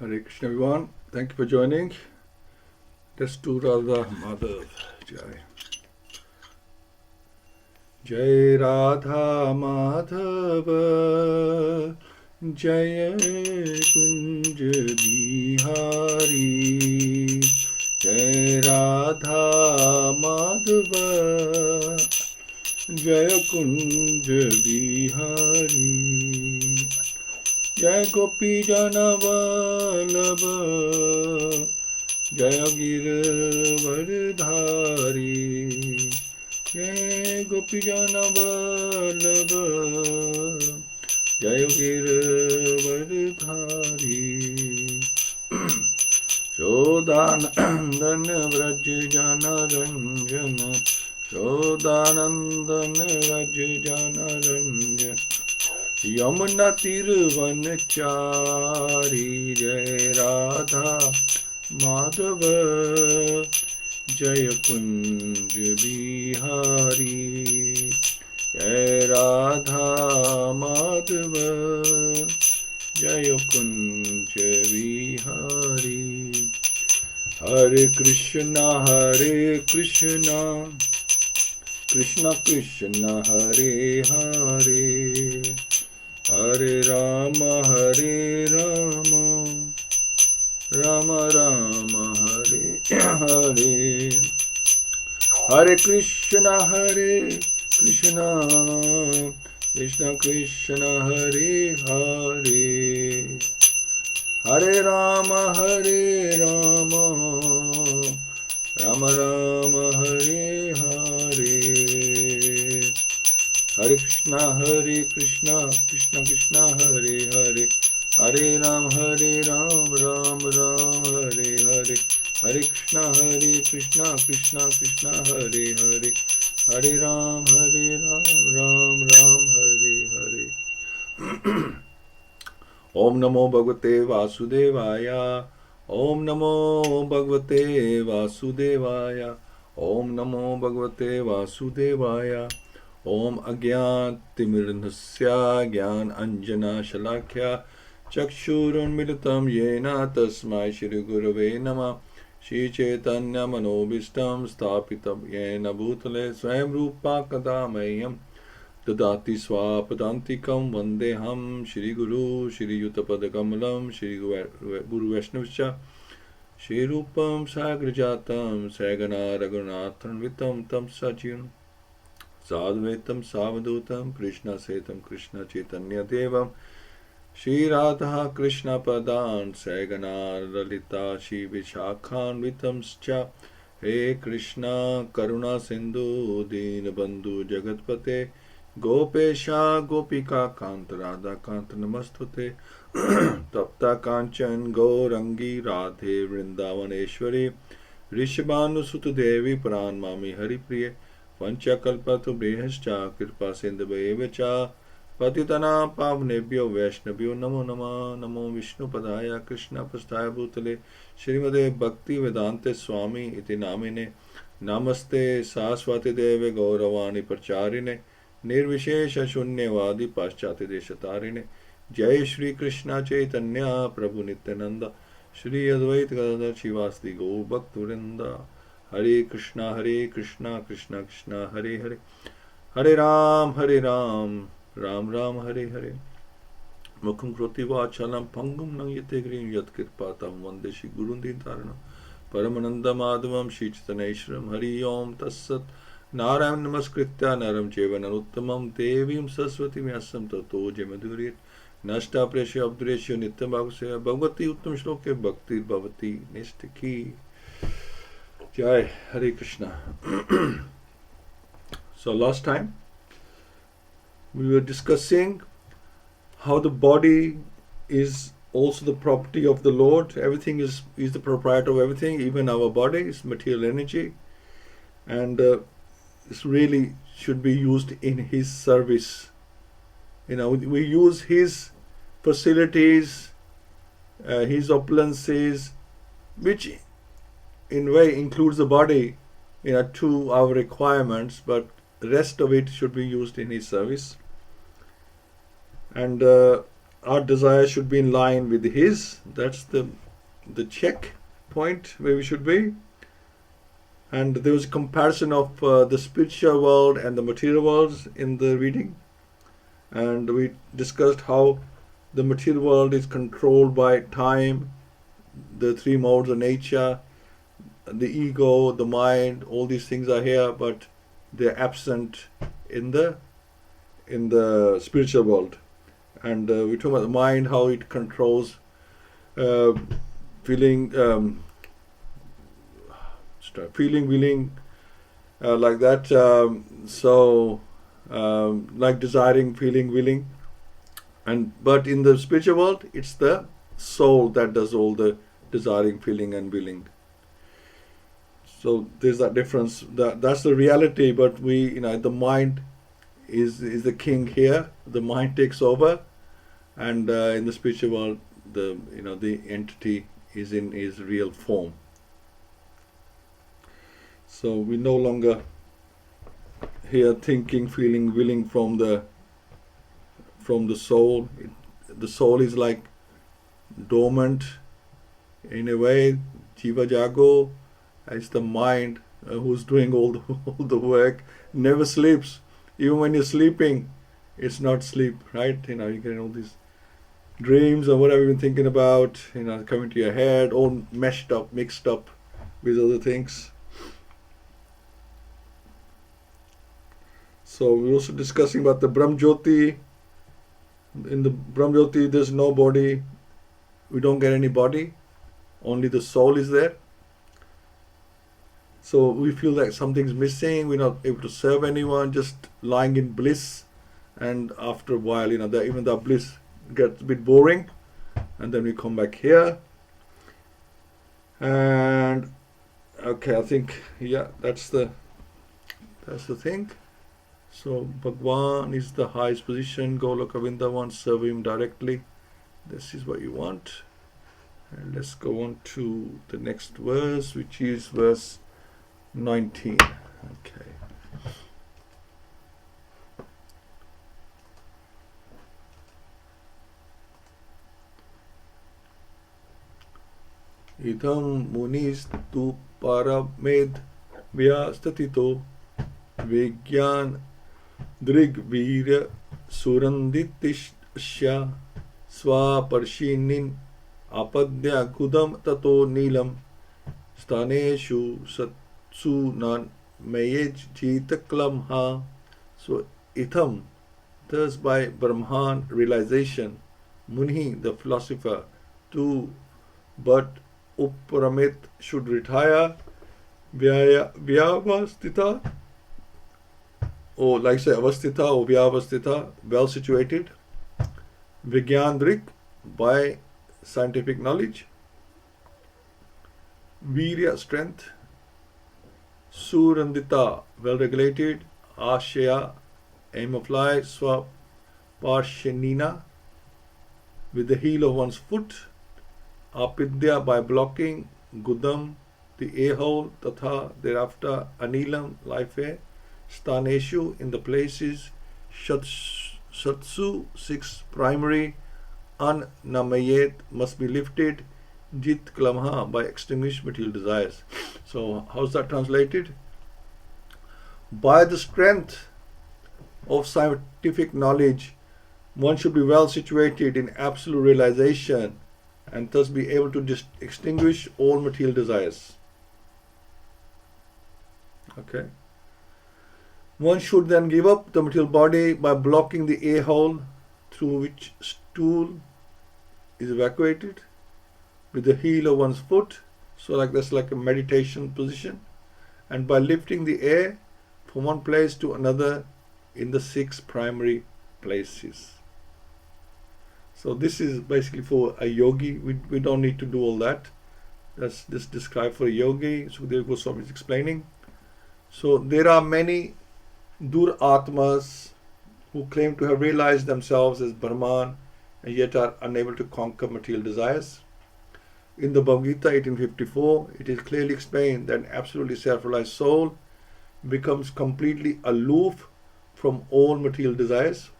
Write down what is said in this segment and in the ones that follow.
Hare Krishna everyone. Thank you for joining. Let's do Radha Madhav. Jai. Jai Radha Madhava Jai Kunj Bihari Jai Radha Madhava Jai Kunj Bihari Jai Gopi Jana Vallabha Jai Giravardhari Jai Gopi Jana Vallabha Jai Giravardhari Shodhanandana Vraj Jana Ranjana Shodhanandana Vraj Jana Ranjana Yamuna Tirvanachari Jai Radha Madhava Jaya Kunj Bihari Jai Radha Madhava Jaya Kunj Bihari Hare Krishna Krishna Krishna Hare Hare Hare Rama Rama Rama Hare Hare Hare Krishna Krishna Krishna Hare Hare Hare Rama Rama Rama Hare Hare Hare Krishna Krishna Krishna Hare Hare Hare Ram Ram Ram Hare Hare Hare Krishna Krishna Krishna Hare Hare Hare Ram Ram Ram Hare Hare Om Namo Bhagavate Vasudevaya Om Namo Bhagavate Vasudevaya Om Namo Bhagavate Vasudevaya Om Agyantimirnasya Gyan Anjana Shalakya Chakshurunmilitam Yena Tasmai Shri Gurave Nama Shri Chaitanya Manobishtam Sthapitam Yena Bhutale Swayam Rupa Kadamayam Dadati Swapadantikam Vandeham Shri Guru Shri Yutapadakamalam Shri Guru Vaishnavascha Shri Rupam Sagrajatam Sagana Raghunathan Vitam Tam Sajim Sadhvetam Savadutam Krishna Setam Krishna Chaitanya Devam Shri Radha Krishna Padan Sagana Lalita Shri Vishakhan Vitamscha He Krishna Karuna Sindhu Deen Bandhu Jagatpate Gopesha Gopika Kant Radha Kant Namastute Tapta Kanchan Gaurangi Radhe Vrindavaneshwari Rishabhanu Sutudevi Pran Mami Hari Priye Panchakalpatu Brihascha Kirpa Sindhavevacha Patitana Pavnebhyo Vaishnavyo Namo Nama Namo Vishnu Padaya Krishna Pastaya Bhutale Śrīmad-Bhāgavatam Swami Iti Namine Namaste Saraswati Deve Gauravani Pracharine Nirvishesha Shunyavadi Paschati Deshatarine Jai Shri Krishna Chaitanya Prabhu Nityananda Shri Advaita Gadadhar Shivasdi Gaur Bhaktivinoda Hare Krishna Krishna Krishna Hare Hare Hare Ram Ram Ram Hare Hare Mukham Kroti Vachalam Pangam Nangyate Grim Yat Kirpatam Vande Shri Gurun Dintaranam Paramananda Madhavam Shri Chaitanyeshwaram Hari Om Tassat Narayan Namaskritya Naram Cheva Narottamam Devim Saraswati Vyasam Tato Jamaduriyat Nashta Presya Abduresya Nityam Bhagavata-Sevayā Bhagavati Uttam Shloke Bhakti Bhavati Nishtaki Jai Hare Krishna. So last time we were discussing how the body is also the property of the Lord. Everything is the proprietor of everything, even our body is material energy, and this really should be used in His service. We use His facilities, His opulences, which in a way includes the body, to our requirements, but the rest of it should be used in His service. And our desire should be in line with his. That's the check point where we should be. And there was a comparison of the spiritual world and the material worlds in the reading. And we discussed how the material world is controlled by time, the three modes of nature, the ego, the mind, all these things are here, but they're absent in the spiritual world. And we talk about the mind, how it controls feeling, willing, like that. Like desiring, feeling, willing. But in the spiritual world, it's the soul that does all the desiring, feeling, and willing. So there's that difference. That's the reality. But the mind is the king here. The mind takes over, and in the spiritual world, the entity is in his real form. So we no longer here thinking, feeling, willing from the soul. The soul is like dormant in a way. Jiva Jago is the mind who's doing all the work. Never sleeps. Even when you're sleeping, it's not sleep, right? You get all these dreams or whatever you've been thinking about, coming to your head, all mixed up with other things. So we're also discussing about the Brahm Jyoti. In the Brahm Jyoti, there's no body. We don't get any body. Only the soul is there. So we feel like something's missing. We're not able to serve anyone, just lying in bliss. And after a while, even the bliss gets a bit boring. And then we come back here. And okay, I think, that's the thing. So Bhagwan is the highest position. Goloka Vrindavan, serve him directly. This is what you want. And let's go on to the next verse, which is verse 19. Okay. Idam munis tu paramed vyastatito vigyan drigvira suranditishya swaparshinin apadya gudam tato nilam staneshu satsunan mayej jitaklam ha. So itham, thus by Brahman realization, Muni the philosopher, to but uparamit should retire, vyavastita, or like say avastita or vyavastita, well situated, vigyandrik, by scientific knowledge, virya, strength, surandita, well regulated, ashaya, aim of life, swaparshanina, with the heel of one's foot, apidya, by blocking, gudam, the a-hole, tatha, thereafter, anilam, life air, staneshu, in the places, satsu, 6 primary, an-namayet, must be lifted, jit klamha, by extinguished material desires. So how's that translated? By the strength of scientific knowledge, one should be well situated in absolute realization and thus be able to just extinguish all material desires. Okay. One should then give up the material body by blocking the a-hole through which stool is evacuated with the heel of one's foot. So that's like a meditation position. And by lifting the air from one place to another in the 6 primary places. So this is basically for a yogi. We don't need to do all that. That's just described for a yogi. So there Swami is explaining. So there are many Dur-Atmas who claim to have realized themselves as Brahman and yet are unable to conquer material desires. In the Bhagavad-Gita 1854, it is clearly explained that an absolutely self-realized soul becomes completely aloof from all material desires.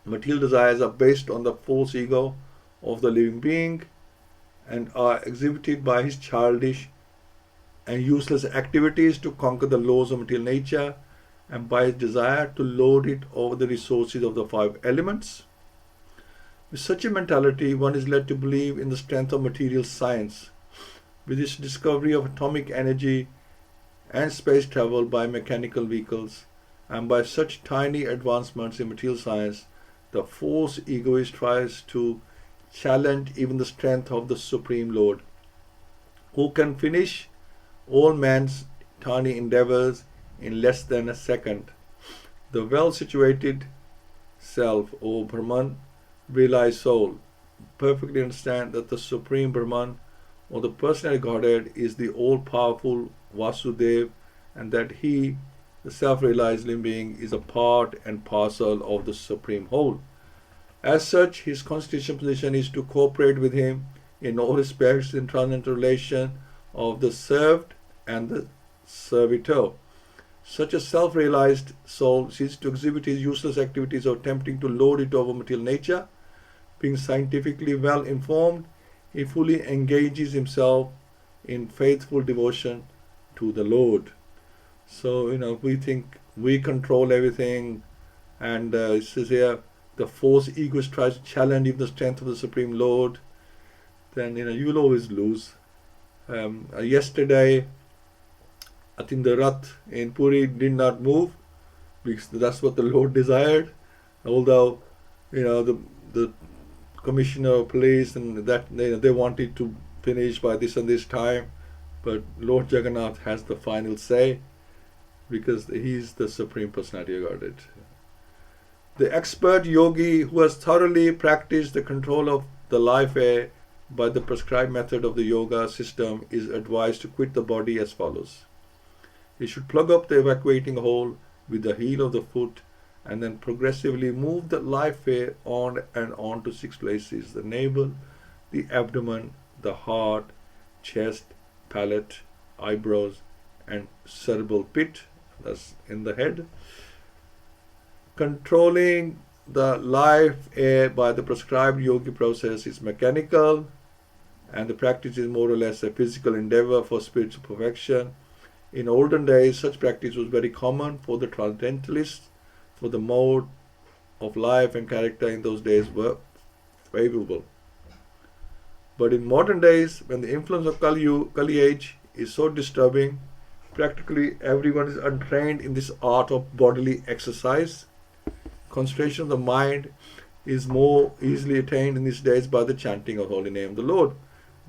Material desires are based on the false ego of the living being and are exhibited by his childish and useless activities to conquer the laws of material nature and by his desire to lord it over the resources of the five elements. With such a mentality, one is led to believe in the strength of material science. With its discovery of atomic energy and space travel by mechanical vehicles, and by such tiny advancements in material science, the false egoist tries to challenge even the strength of the Supreme Lord, who can finish all man's tiny endeavors in less than a second. The well-situated self, O Brahman, realized soul, perfectly understand that the Supreme Brahman, or the personal Godhead, is the all-powerful Vasudev, and that he, the self-realized living being, is a part and parcel of the Supreme Whole. As such, his constitutional position is to cooperate with him in all respects in transcendental relation of the served and the servitor. Such a self-realized soul ceases to exhibit his useless activities of attempting to lord it over material nature. Being scientifically well informed, he fully engages himself in faithful devotion to the Lord. So, we think we control everything, and it says here, the false egoist tries to challenge even the strength of the Supreme Lord, then, you will always lose. Yesterday, I think the Rath in Puri did not move, because that's what the Lord desired, although, the commissioner of police and that they wanted to finish by this and this time, but Lord Jagannath has the final say, because he's the Supreme Personality of Godhead. The expert yogi who has thoroughly practiced the control of the life air by the prescribed method of the yoga system is advised to quit the body as follows. He should plug up the evacuating hole with the heel of the foot and then progressively move the life air on and on to 6 places: the navel, the abdomen, the heart, chest, palate, eyebrows, and cerebral pit, that's in the head. Controlling the life air by the prescribed yogi process is mechanical, and the practice is more or less a physical endeavor for spiritual perfection. In olden days, such practice was very common for the transcendentalists, for the mode of life and character in those days were favorable. But in modern days, when the influence of Kali age is so disturbing, practically everyone is untrained in this art of bodily exercise. Concentration of the mind is more easily attained in these days by the chanting of holy name of the Lord.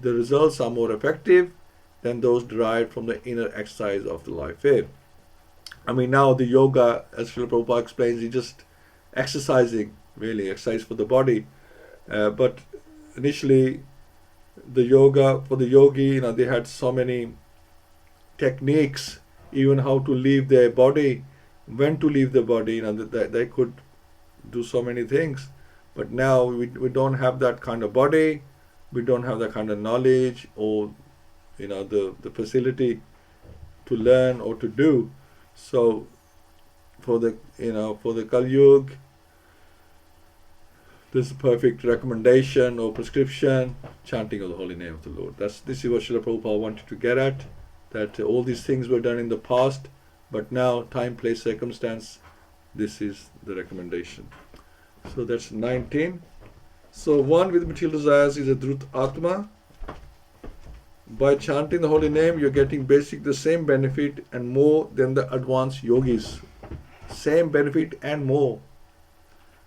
The results are more effective than those derived from the inner exercise of the life air. Now the yoga, as Srila Prabhupada explains, is just exercising, really, exercise for the body. But initially, the yoga, for the yogi, they had so many techniques, even how to leave their body, when to leave the body, they could do so many things. But now we don't have that kind of body, we don't have that kind of knowledge, or the facility to learn or to do. So for the Kali Yuga, this is a perfect recommendation or prescription: chanting of the holy name of the Lord. This is what Srila Prabhupada wanted to get at, that all these things were done in the past, but now, time, place, circumstance, this is the recommendation. So that's 19. So one with material desires is a Drut Atma. By chanting the holy name, you're getting the same benefit and more than the advanced yogis. Same benefit and more,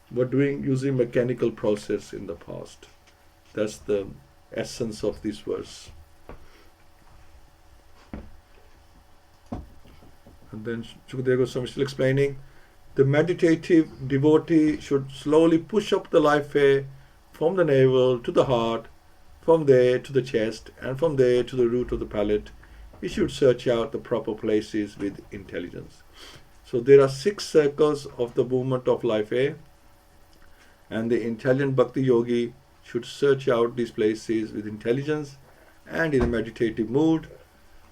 but using mechanical process in the past. That's the essence of this verse. And then Shukadeva Goswami is still explaining, the meditative devotee should slowly push up the life air from the navel to the heart, from there to the chest, and from there to the root of the palate. He should search out the proper places with intelligence. So there are 6 circles of the movement of life air, and the intelligent bhakti yogi should search out these places with intelligence and in a meditative mood.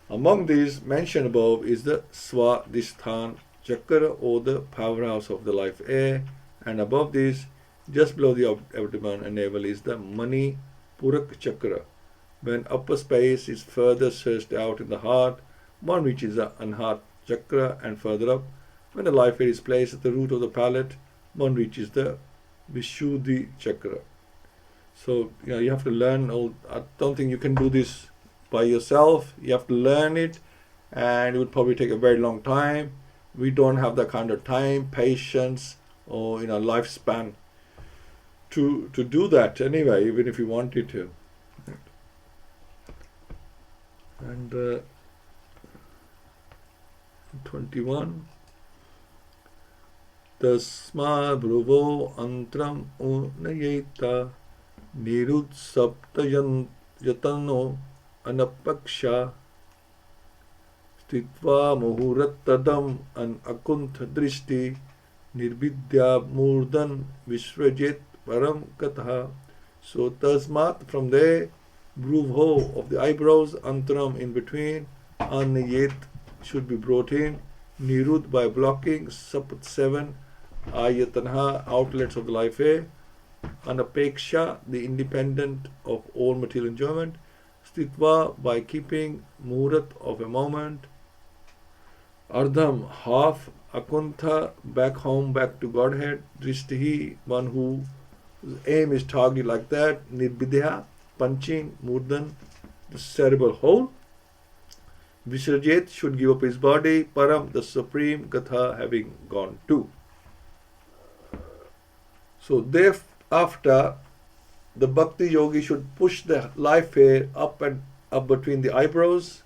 Among these mentioned above is the Swadhisthana Chakra, or the powerhouse of the life air, and above this Just below the abdomen and navel is the Mani Purak Chakra. When upper space is further searched out in the heart, one reaches the Anhat Chakra, and further up, when the life air is placed at the root of the palate, one reaches the Vishuddhi Chakra. So, you have to learn. I don't think you can do this by yourself. You have to learn it, and it would probably take a very long time. We don't have that kind of time, patience, or lifespan to do that anyway, even if you wanted to. And 21. Tasma Bhruvo Antram Unayeta Nirudsaptayan Yatano Anapaksha Stitva Muhurattadam An Akuntha Drishti Nirvidya Murdan Vishwajet Param Katha. So Tasmat, from there, Bhruvho of the eyebrows, Antram in between, Anayet should be brought in, Nirud by blocking, Sapat 7, Ayatanha, outlets of the life air, Anapeksha, the independent of all material enjoyment, Stitva by keeping, Murat of a moment, Ardham, half, Akuntha, back home, back to Godhead, Drishtihi, one whose aim is targeted like that, Nirbidya, punching, Murdan, the cerebral hole, Visrajet should give up his body, Param, the supreme, Gatha, having gone to. So thereafter, the bhakti yogi should push the life air up and up between the eyebrows,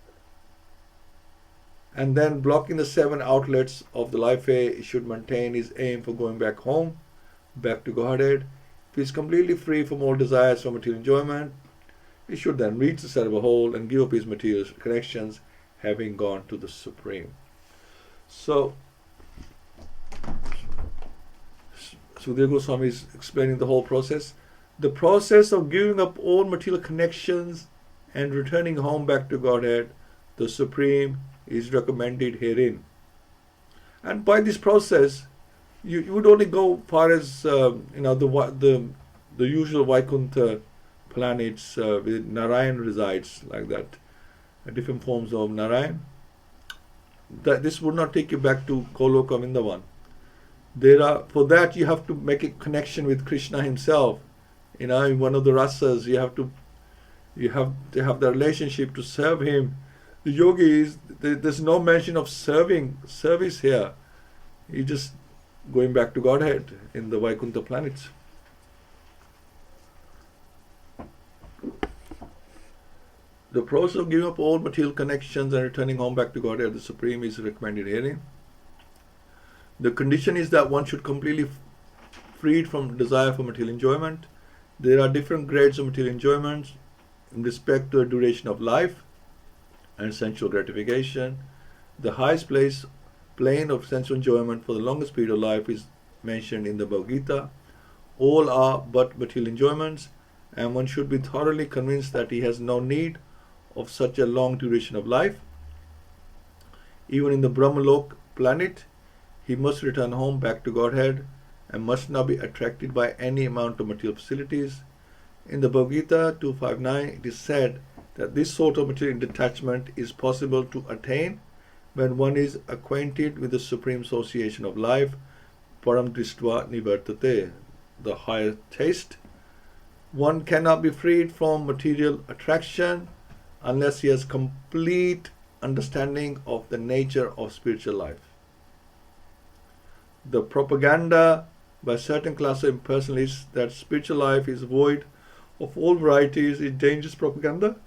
and then blocking the 7 outlets of the life air, he should maintain his aim for going back home, back to Godhead. If he is completely free from all desires for material enjoyment, he should then reach the cerebral hole and give up his material connections, having gone to the Supreme. So there goes Swami is explaining the whole process. The process of giving up all material connections and returning home back to Godhead, the Supreme, is recommended herein. And by this process, you would only go far as the usual Vaikuntha planets where Narayan resides, like that, different forms of Narayan. That this would not take you back to Goloka Vrindavan. For that you have to make a connection with Krishna himself. In one of the rasas, you have to have the relationship to serve him. The yogis, there's no mention of service here. You're just going back to Godhead in the Vaikuntha planets. The process of giving up all material connections and returning home back to Godhead, the Supreme, is recommended herein. The condition is that one should completely freed from desire for material enjoyment. There are different grades of material enjoyments in respect to the duration of life and sensual gratification. The highest plane of sensual enjoyment for the longest period of life is mentioned in the Bhagavad-Gita. All are but material enjoyments, and one should be thoroughly convinced that he has no need of such a long duration of life. Even in the Brahmalok planet, he must return home back to Godhead and must not be attracted by any amount of material facilities. In the Bhagavad-Gita 259, it is said that this sort of material detachment is possible to attain when one is acquainted with the supreme association of life, param drishtva nivartate, the higher taste. One cannot be freed from material attraction unless he has complete understanding of the nature of spiritual life. The propaganda by certain class of impersonalists that spiritual life is void of all varieties is dangerous propaganda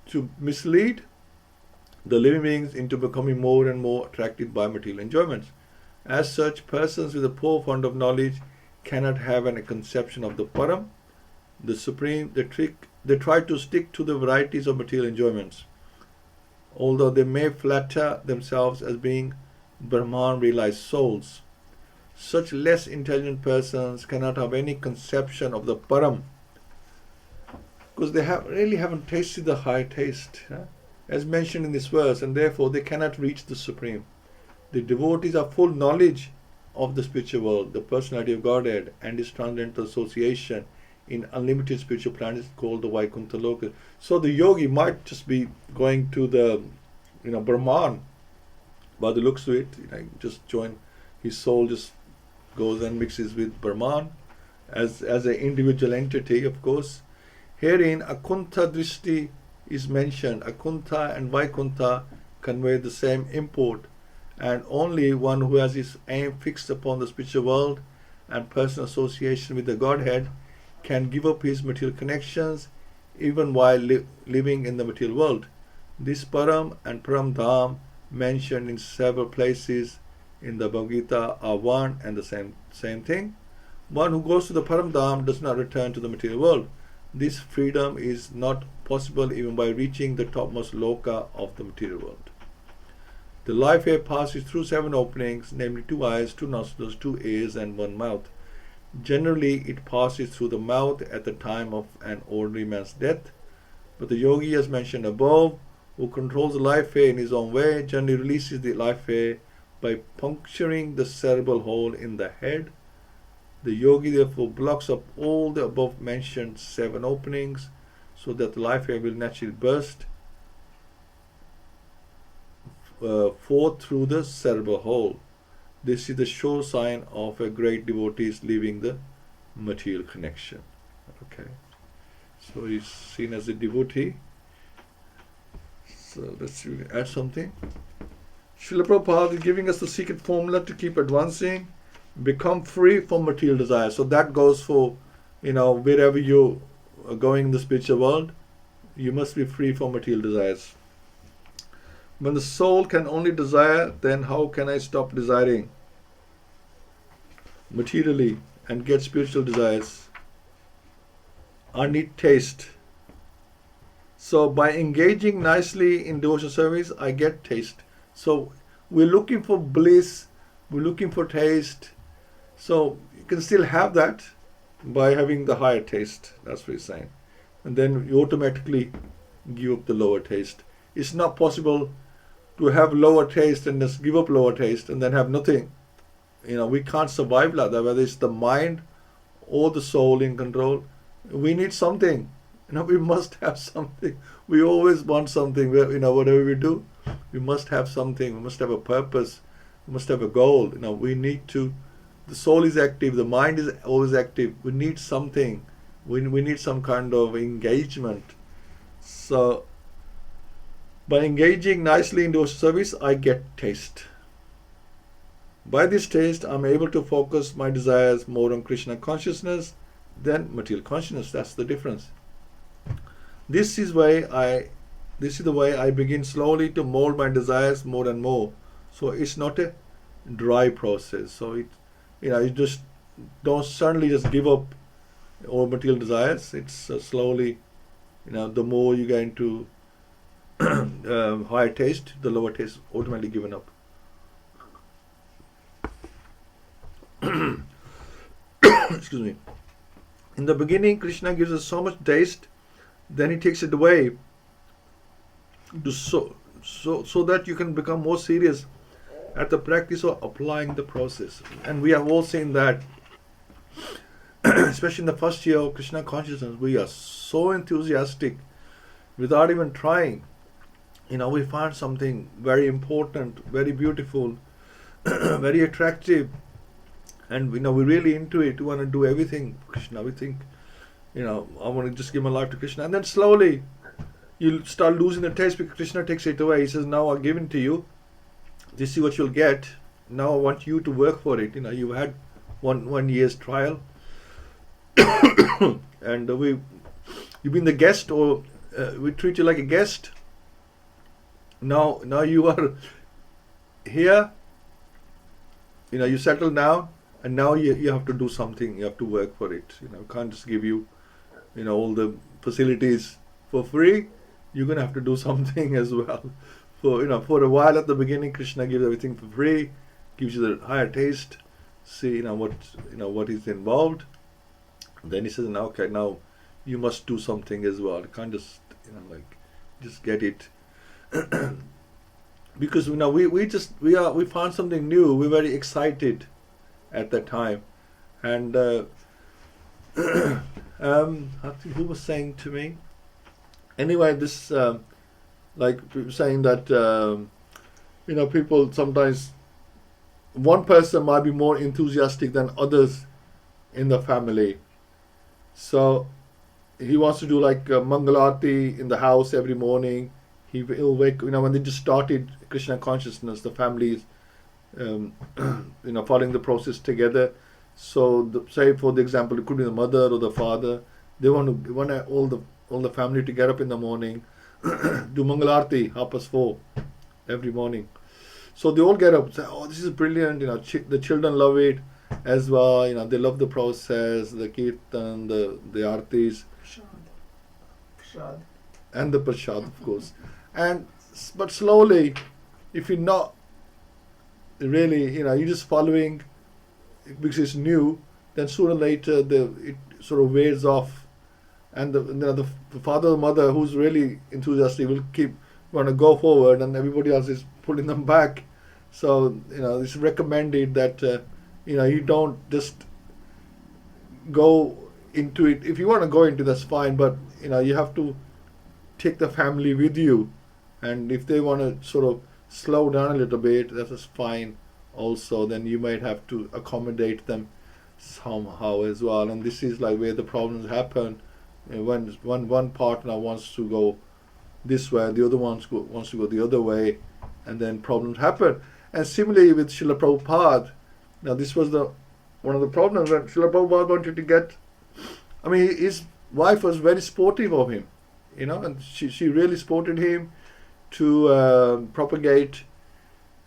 to mislead the living beings into becoming more and more attracted by material enjoyments. As such, persons with a poor fund of knowledge cannot have a conception of the Param, the Supreme. They try to stick to the varieties of material enjoyments, although they may flatter themselves as being Brahman realized souls. Such less intelligent persons cannot have any conception of the Param because they really haven't tasted the high taste, as mentioned in this verse, and therefore they cannot reach the Supreme. The devotees are full knowledge of the spiritual world, the personality of Godhead, and his transcendental association in unlimited spiritual planets called the Vaikuntha Loka. So the yogi might just be going to the, Brahman, by the looks of it, just join, his soul just goes and mixes with Brahman as an individual entity, of course. Herein, Akuntha Drishti is mentioned. Akuntha and Vaikuntha convey the same import, and only one who has his aim fixed upon the spiritual world and personal association with the Godhead can give up his material connections even while living in the material world. This Param and Param Dham mentioned in several places in the Bhagavad-Gita are one and the same thing. One who goes to the Param Dham does not return to the material world. This freedom is not possible even by reaching the topmost loka of the material world. The life air passes through 7 openings, namely 2 eyes, 2 nostrils, 2 ears, and 1 mouth. Generally, it passes through the mouth at the time of an ordinary man's death. But the yogi, as mentioned above, who controls the life air in his own way, generally releases the life air by puncturing the cerebral hole in the head. The yogi therefore blocks up all the above mentioned 7 openings so that the life air will naturally burst forth through the cerebral hole. This is the sure sign of a great devotee leaving the material connection. Okay, so he's seen as a devotee. So let's add something. Srila Prabhupada is giving us the secret formula to keep advancing. Become free from material desire. So that goes for, wherever you are going in the spiritual world, you must be free from material desires. When the soul can only desire, then how can I stop desiring materially and get spiritual desires? I need taste. So by engaging nicely in devotional service, I get taste. So we're looking for bliss, we're looking for taste. So you can still have that by having the higher taste. That's what he's saying. And then you automatically give up the lower taste. It's not possible to have lower taste and just give up lower taste and then have nothing. We can't survive like that, whether it's the mind or the soul in control. We need something. We must have something. We always want something. Whatever we do, we must have something. We must have a purpose. We must have a goal. We need to. The soul is active. The mind is always active. We need something. We need some kind of engagement. So by engaging nicely in those service, I get taste. By this taste, I'm able to focus my desires more on Krishna consciousness than material consciousness. That's the difference. This is the way I begin slowly to mold my desires more and more. So it's not a dry process. So you just don't suddenly just give up all material desires. It's slowly, the more you get into higher taste, the lower taste automatically given up. Excuse me. In the beginning, Krishna gives us so much taste, then he takes it away so that you can become more serious at the practice of applying the process. And we have all seen that, especially in the first year of Krishna consciousness, we are so enthusiastic without even trying. We find something very important, very beautiful, very attractive, and we're really into it. We want to do everything for Krishna. We think, I want to just give my life to Krishna. And then slowly you start losing the taste because Krishna takes it away. He says, now I've given to you. This is what you'll get. Now I want you to work for it. You've had one year's trial. And you've been the guest, or we treat you like a guest. Now you are here. You settle down, and now you have to do something. You have to work for it. Can't just give you, all the facilities for free. You're gonna have to do something as well. For a while at the beginning, Krishna gives everything for free, gives you the higher taste. See, what is involved. Then he says, now you must do something as well. You can't just, just get it. Because we found something new. We're very excited. at that time. And I think who was saying to me? Anyway, this like saying that people sometimes, one person might be more enthusiastic than others in the family. So he wants to do like Mangalarti in the house every morning. He'll wake, when they just started Krishna consciousness, the families, following the process together. So, say for the example, it could be the mother or the father. They want all the family to get up in the morning, do Mangalarti 4:30 every morning. So they all get up and say, "Oh, this is brilliant!" The children love it as well. They love the process, the kirtan, the artis, Prasad. And the prasad, of course. But slowly, if you're not really, you're just following because it's new, then sooner or later it sort of wears off, and the father or mother who's really enthusiastic will want to go forward, and everybody else is pulling them back. So it's recommended that you don't just go into it. If you want to go into, that's fine, but you have to take the family with you, and if they want to sort of slow down a little bit, that is fine also. Then you might have to accommodate them somehow as well, and this is like where the problems happen. When one partner wants to go this way, the other wants to go the other way, and then problems happen. And similarly with Srila Prabhupada, now this was one of the problems when Srila Prabhupada wanted to get, his wife was very supportive of him, and she really supported him to propagate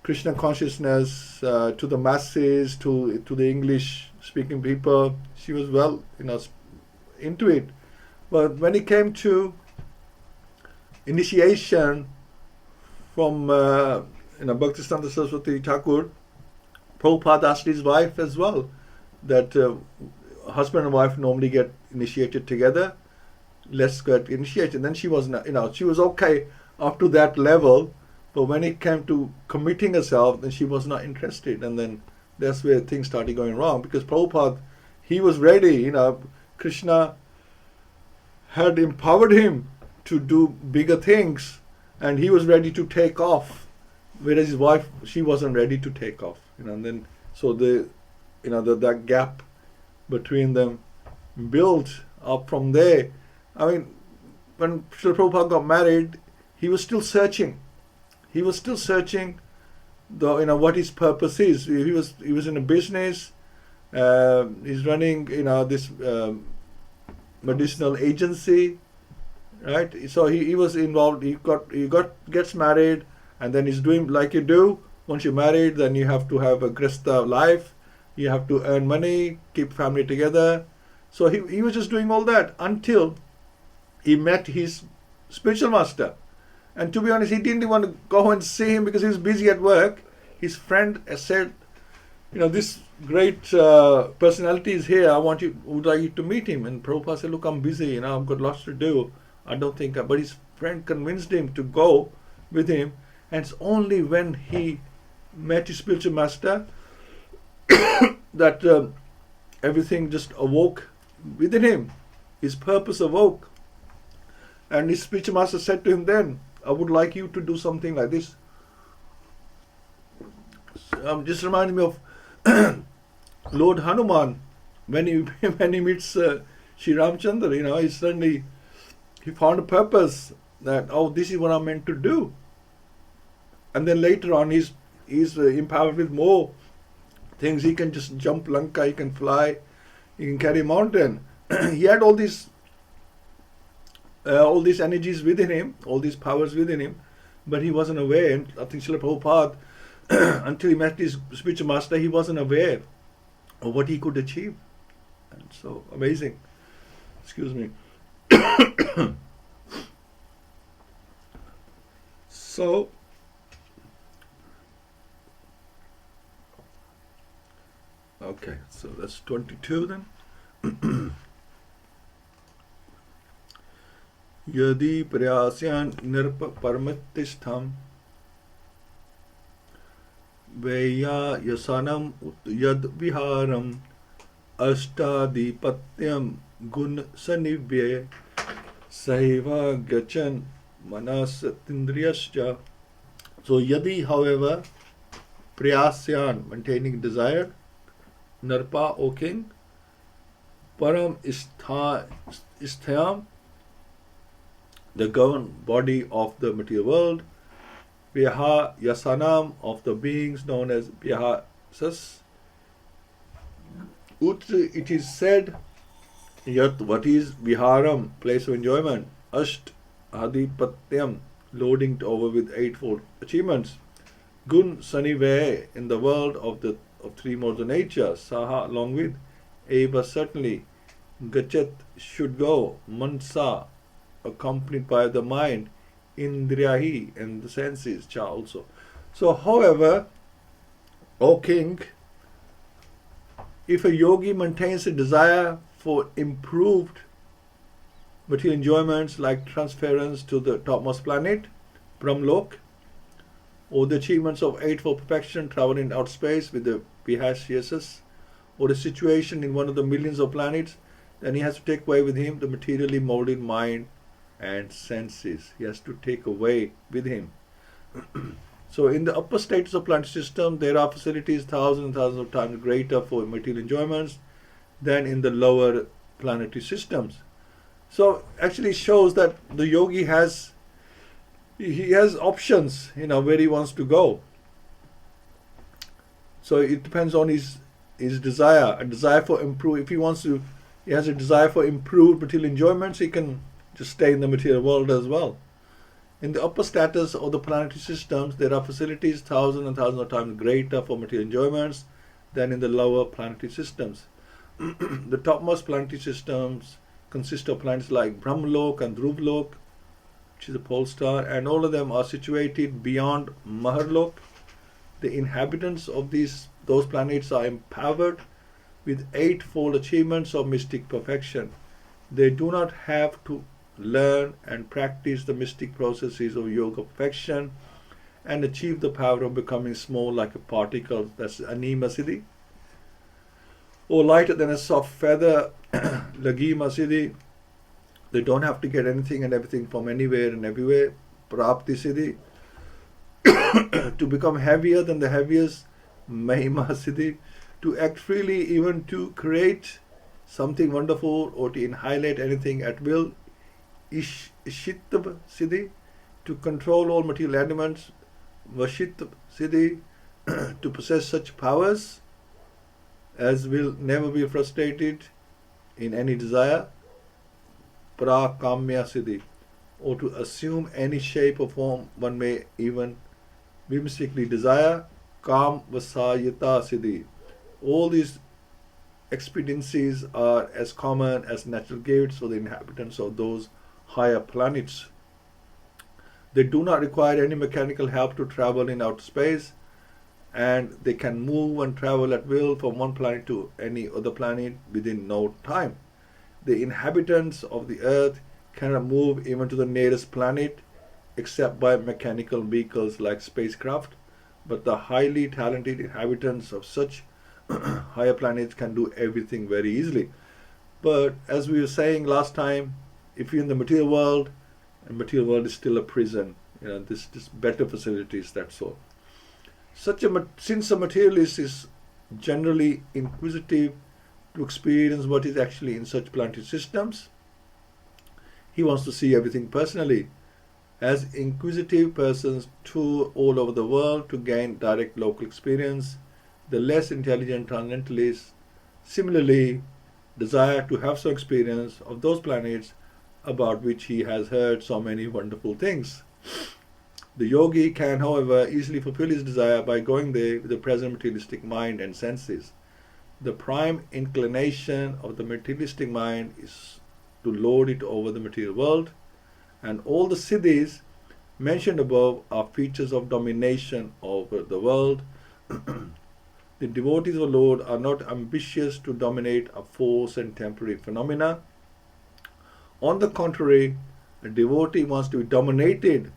Krishna consciousness to the masses, to the English speaking people. She was well, into it. But when it came to initiation from Bhaktivedanta Saraswati Thakur, Prabhupada asked his wife as well that husband and wife normally get initiated together. Let's get initiated. Then she was she was okay up to that level, but when it came to committing herself, then she was not interested, and then that's where things started going wrong, because Prabhupada, he was ready. Krishna had empowered him to do bigger things, and he was ready to take off, whereas his wife, she wasn't ready to take off. And then so that gap between them built up from there. When Srila Prabhupada got married, he was still searching. He was still searching what his purpose is. He was in a business. He's running this medicinal agency, right? So he was involved. He gets married, and then he's doing like you do. Once you're married, then you have to have a grihastha life. You have to earn money, keep family together. So he was just doing all that until he met his spiritual master. And to be honest, he didn't want to go and see him because he was busy at work. His friend said, this great personality is here. Would like you to meet him? And Prabhupada said, look, I'm busy. I've got lots to do. I don't think. But his friend convinced him to go with him. And it's only when he met his spiritual master that everything just awoke within him. His purpose awoke. And his spiritual master said to him then, I would like you to do something like this. Just reminds me of Lord Hanuman when he meets Sri Ramchandra. He found a purpose that, this is what I'm meant to do. And then later on, he's empowered with more things. He can just jump Lanka, he can fly, he can carry a mountain. He had all these energies within him, all these powers within him, but he wasn't aware. And I think Srila Prabhupada, until he met his spiritual master, he wasn't aware of what he could achieve. And so amazing. Excuse me. So okay, so that's 22 then. Yadi prayasyan nirpa paramatishtham Veya yasanam yad viharam ashtadipatyam gun sanivye saiva gachan manas tindriyascha. So yadi, however, priyasyan, maintaining desire, narpa, O king, param isthayam, the governed body of the material world, Vyaha yasanam, of the beings known as Vyahasas. It is said, yat, what is Viharam, place of enjoyment, Asht Adipatyam, loading over with eightfold achievements, Gun Sanive, in the world of three modes of nature, Saha, along with, Eva, certainly, Gachat, should go, Mansa, accompanied by the mind, Indriyahi, and the senses, Cha also. So, however, O king, if a yogi maintains a desire for improved material enjoyments like transference to the topmost planet, Brahmlok, or the achievements of eightfold perfection, travel in outer space with the Vihashyasas, or a situation in one of the millions of planets, then he has to take away with him the materially molded mind and senses. He has to take away with him. So in the upper status of planetary system, there are facilities thousands and thousands of times greater for material enjoyments than in the lower planetary systems. So actually shows that the yogi has options, where he wants to go. So it depends on his desire, a desire for improve. If he has a desire for improved material enjoyments, he can just stay in the material world as well. In the upper status of the planetary systems, there are facilities thousands and thousands of times greater for material enjoyments than in the lower planetary systems. The topmost planetary systems consist of planets like Brahmlok and Dhruvlok, which is a pole star, and all of them are situated beyond Maharlok. The inhabitants of those planets are empowered with eightfold achievements of mystic perfection. They do not have to learn and practice the mystic processes of yoga perfection and achieve the power of becoming small like a particle, that's anima siddhi, or lighter than a soft feather, lagima siddhi. They don't have to get anything and everything from anywhere and everywhere, prapti siddhi, to become heavier than the heaviest, mahima siddhi, to act freely, even to create something wonderful or to annihilate anything at will, Ishittab siddhi, to control all material elements, Vashittab siddhi, to possess such powers as will never be frustrated in any desire, Prakamya siddhi, or to assume any shape or form one may even whimsically desire, Kam Vasayata siddhi. All these expediencies are as common as natural gifts for the inhabitants of those higher planets. They do not require any mechanical help to travel in outer space, and they can move and travel at will from one planet to any other planet within no time. The inhabitants of the earth cannot move even to the nearest planet except by mechanical vehicles like spacecraft, but the highly talented inhabitants of such higher planets can do everything very easily. But as we were saying last time, if you're in the material world, and material world is still a prison, this better facilities, that's all. Since a materialist is generally inquisitive to experience what is actually in such planetary systems, he wants to see everything personally. As inquisitive persons tour all over the world to gain direct local experience, the less intelligent transcendentalists similarly desire to have some experience of those planets about which he has heard so many wonderful things. The yogi can, however, easily fulfill his desire by going there with the present materialistic mind and senses. The prime inclination of the materialistic mind is to lord it over the material world, and all the siddhis mentioned above are features of domination over the world. The devotees of the Lord are not ambitious to dominate a force and temporary phenomena. On the contrary, a devotee wants to be dominated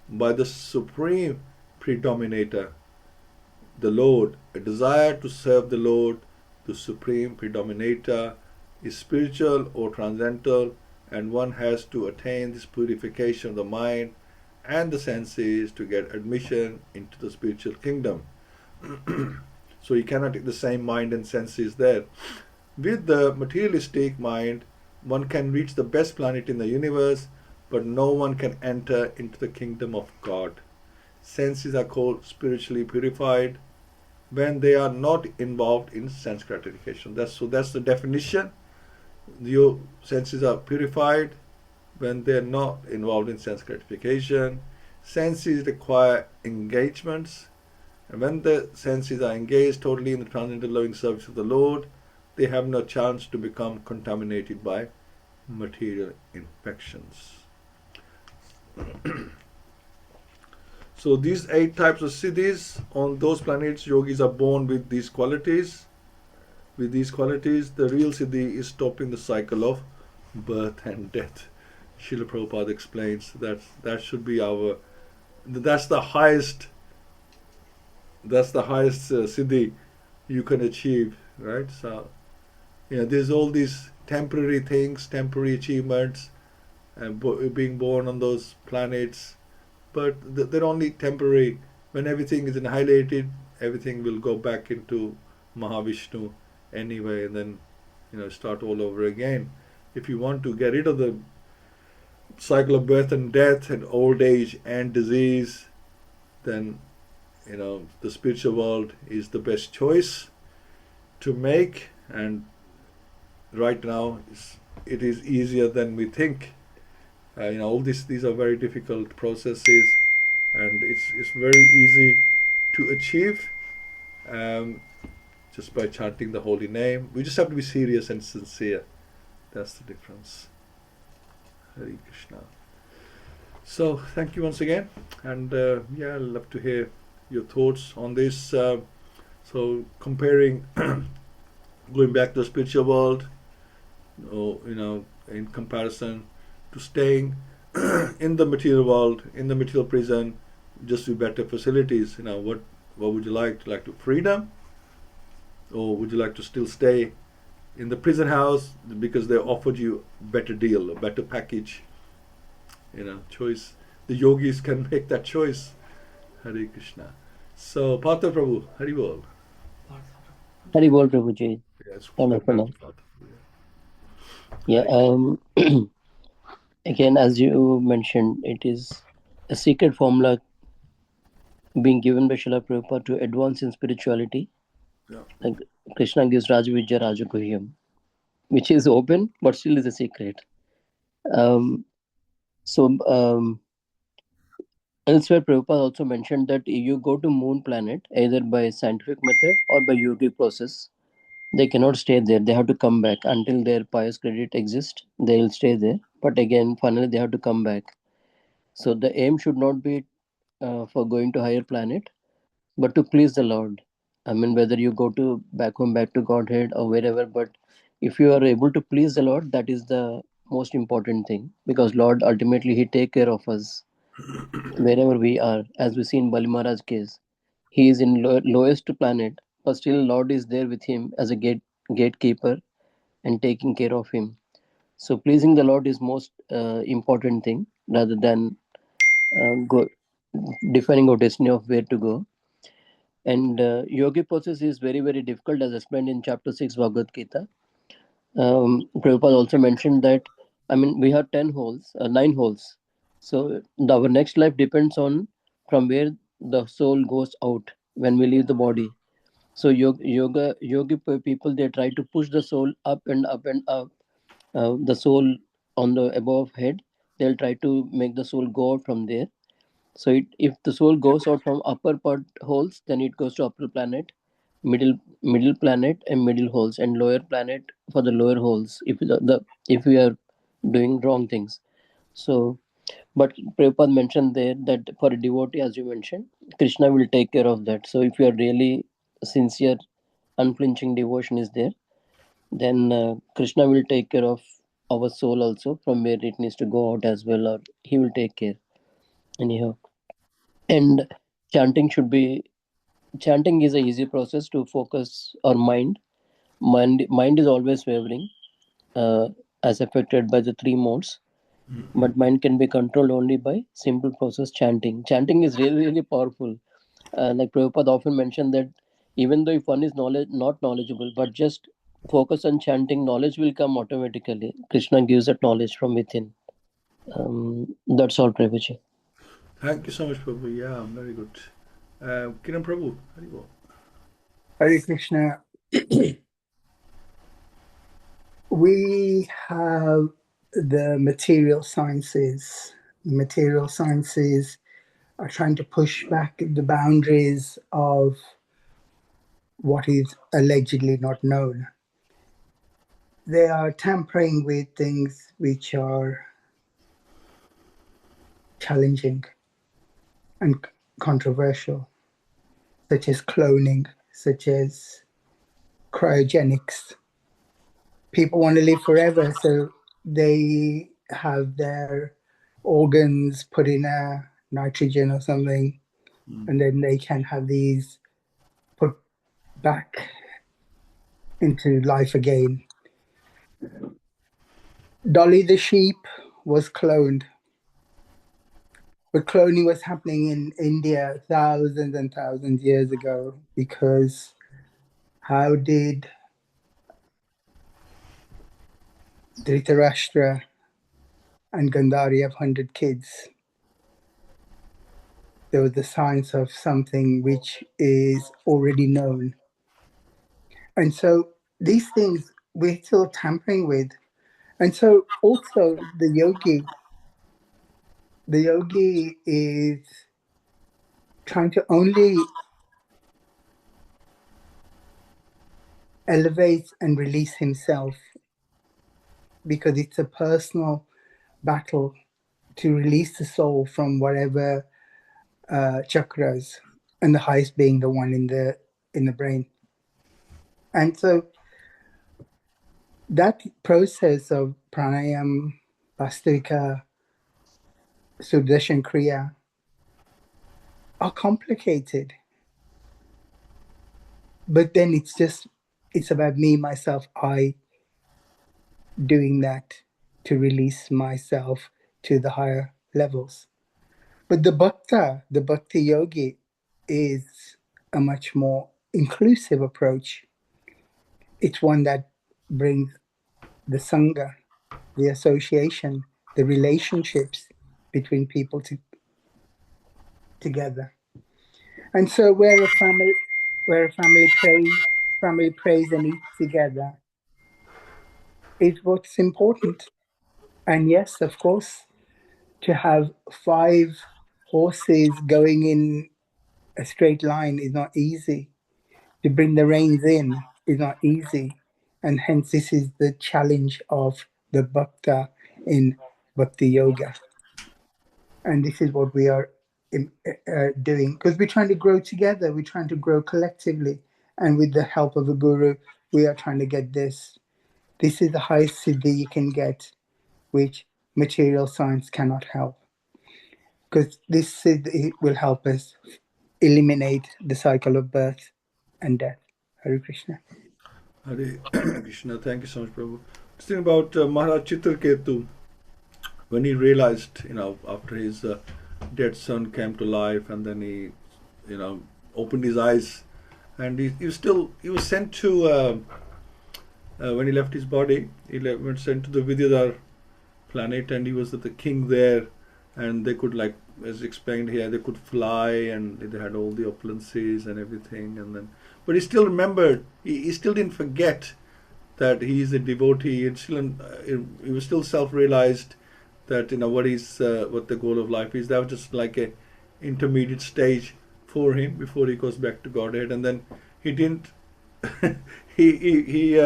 by the supreme predominator, the Lord. A desire to serve the Lord, the supreme predominator, is spiritual or transcendental, and one has to attain this purification of the mind and the senses to get admission into the spiritual kingdom. So you cannot take the same mind and senses there. With the materialistic mind, one can reach the best planet in the universe, but no one can enter into the kingdom of God. Senses are called spiritually purified when they are not involved in sense gratification. That's the definition. Your senses are purified when they are not involved in sense gratification. Senses require engagements, and when the senses are engaged totally in the transcendental loving service of the Lord, they have no chance to become contaminated by material infections. So these 8 types of siddhis, on those planets, yogis are born with these qualities. With these qualities, the real siddhi is stopping the cycle of birth and death. Srila Prabhupada explains that should be that's the highest siddhi you can achieve, right? So, there's all these temporary things, temporary achievements, and being born on those planets, but they're only temporary. When everything is annihilated, everything will go back into Mahavishnu anyway, and then start all over again. If you want to get rid of the cycle of birth and death and old age and disease, then the spiritual world is the best choice to make. And right now it is easier than we think. All these are very difficult processes, and it's very easy to achieve just by chanting the holy name. We just have to be serious and sincere. That's the difference. Hare Krishna. So thank you once again, and I'd love to hear your thoughts on this. So comparing, going back to the spiritual world, in comparison to staying in the material world, in the material prison, just with better facilities. What would you like? Do you like to freedom, or would you like to still stay in the prison house because they offered you a better deal, a better package? Choice. The yogis can make that choice. Hare Krishna. So, Partha Prabhu, Hari Bol. Hari Bol, Prabhuji. Yes. Wonderful. Again, as you mentioned, it is a secret formula being given by Srila Prabhupada to advance in spirituality. Yeah. Like Krishna gives Rajavidya Rajaguhyam, which is open but still is a secret. Elsewhere, Prabhupada also mentioned that you go to moon planet either by scientific method or by yogic process. They cannot stay there. They have to come back until their pious credit exists. They will stay there. But again, finally, they have to come back. So the aim should not be for going to higher planet, but to please the Lord. I mean, whether you go to back home, back to Godhead or wherever, but if you are able to please the Lord, that is the most important thing, because Lord ultimately He take care of us wherever we are. As we see in Bali Maharaj case, he is in lowest planet, but still Lord is there with him as a gatekeeper and taking care of him. So pleasing the Lord is most important thing, rather than go defining our destiny of where to go. And yogi process is very, very difficult, as explained in chapter 6 Bhagavad-Gita. Prabhupada also mentioned that, we have 9 holes. So our next life depends on from where the soul goes out when we leave the body. So yogi people, they try to push the soul up and up and up. The soul on the above head, they'll try to make the soul go out from there. So if the soul goes out from upper part holes, then it goes to upper planet, middle planet and middle holes, and lower planet for the lower holes if we are doing wrong things. So, but Prabhupada mentioned there that for a devotee, as you mentioned, Krishna will take care of that. So if you are really sincere, unflinching devotion is there, then Krishna will take care of our soul also from where it needs to go out as well, or he will take care anyhow. And chanting should be chanting is an easy process to focus our mind. Mind is always wavering, as affected by the three modes. But mind can be controlled only by simple process chanting. Chanting is really, really powerful. Like Prabhupada often mentioned that even though if one is not knowledgeable, but just focus on chanting, knowledge will come automatically. Krishna gives that knowledge from within. That's all, Prabhuji. Thank you so much, Prabhu. Yeah, very good. Kiran Prabhu, Haribo. Hare Krishna. We have the material sciences. The material sciences are trying to push back the boundaries of what is allegedly not known. They are tampering with things which are challenging and controversial, such as cloning, such as cryogenics. People want to live forever, so they have their organs put in a nitrogen or something, and then they can have these put back into life again. Dolly the sheep was cloned, but cloning was happening in India thousands and thousands of years ago, because how did Dhritarashtra and Gandhari have 100 kids? There was the science of something which is already known. And so these things we're still tampering with. And so also the yogi is trying to only elevate and release himself, because it's a personal battle to release the soul from whatever chakras, and the highest being the one in the brain. And so that process of pranayam, bhastrika, sudarshan kriya are complicated. But then it's about me, myself, I doing that to release myself to the higher levels. But the bhakti yogi is a much more inclusive approach. It's one that brings the sangha, the association, the relationships between people together. And so where a family prays and eats together is what's important. And yes, of course, to have 5 horses going in a straight line is not easy. To bring the reins in is not easy. And hence this is the challenge of the bhakta in bhakti yoga. And this is what we are doing, because we're trying to grow together, we're trying to grow collectively, and with the help of a guru we are trying to get this. This is the highest siddhi you can get, which material science cannot help, because this siddhi will help us eliminate the cycle of birth and death. Hare Krishna. Hare Krishna. Thank you so much, Prabhu. Just think about Maharaj Chitraketu, when he realized, after his dead son came to life, and then he, opened his eyes, and he was sent to, when he left his body, was sent to the Vidyadhar planet, and he was the king there, and they could, like, as explained here, they could fly, and they had all the opulences and everything, but he still remembered, he still didn't forget that he is a devotee, and he was still self-realized that what the goal of life is. That was just like a intermediate stage for him before he goes back to Godhead. And then he didn't he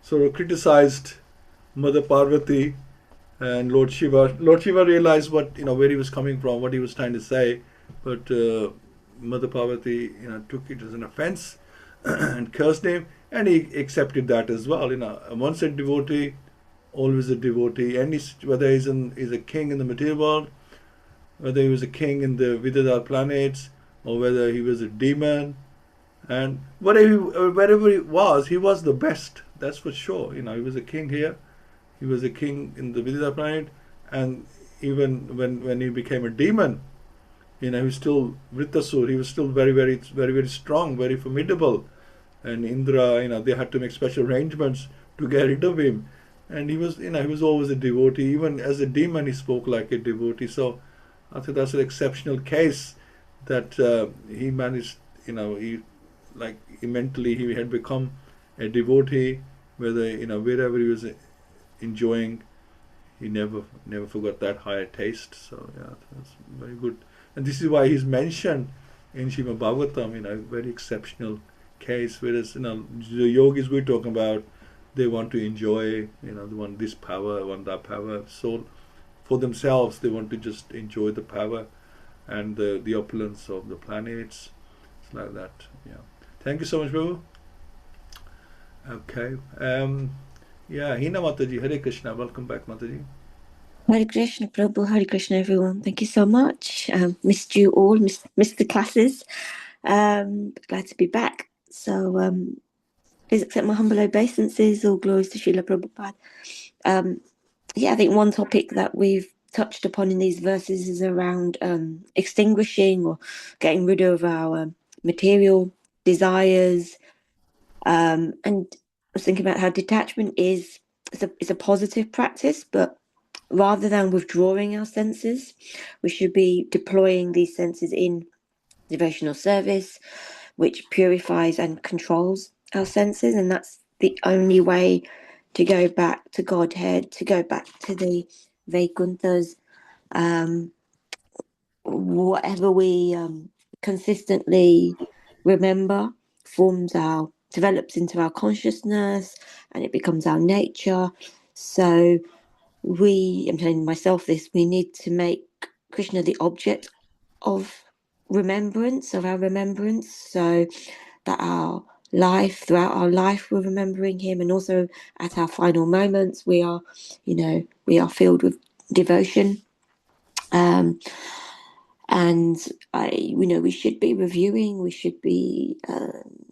sort of criticized Mother Parvati and Lord Shiva. Lord Shiva realized where he was coming from, what he was trying to say, but Mother Parvati took it as an offense and cursed him, and he accepted that as well. Once a devotee, always a devotee, and whether he's a king in the material world, whether he was a king in the Vidyadhar planets, or whether he was a demon, and wherever he was the best. That's for sure. He was a king here. He was a king in the Vidya planet, and even when he became a demon, he was still Vritasur. He was still very, very, very, very strong, very formidable. And Indra, they had to make special arrangements to get rid of him. And he was, he was always a devotee. Even as a demon, he spoke like a devotee. So I think that's an exceptional case that he managed. Mentally he had become a devotee. Whether wherever he was enjoying, he never forgot that higher taste. So yeah, that's very good. And this is why he's mentioned in Śrīmad-Bhāgavatam, very exceptional case. Whereas the yogis we're talking about, they want to enjoy, they want this power, want that power. So for themselves, they want to just enjoy the power and the opulence of the planets. It's like that. Yeah. Thank you so much, Prabhu. Okay. Hina Mataji, Hare Krishna. Welcome back, Mataji. Hare Krishna, Prabhu. Hare Krishna, everyone. Thank you so much. Missed you all, missed the classes. Glad to be back. So please accept my humble obeisances. All glories to Srila Prabhupada. I think one topic that we've touched upon in these verses is around extinguishing or getting rid of our material desires. And I was thinking about how detachment is a positive practice, but rather than withdrawing our senses, we should be deploying these senses in devotional service, which purifies and controls our senses. And that's the only way to go back to Godhead, to go back to the Vaikunthas. Whatever we consistently remember develops into our consciousness, and it becomes our nature. So I'm telling myself this, we need to make Krishna the object of remembrance, of our remembrance, so that throughout our life, we're remembering him, and also at our final moments, we are filled with devotion. And we should be reviewing, we should be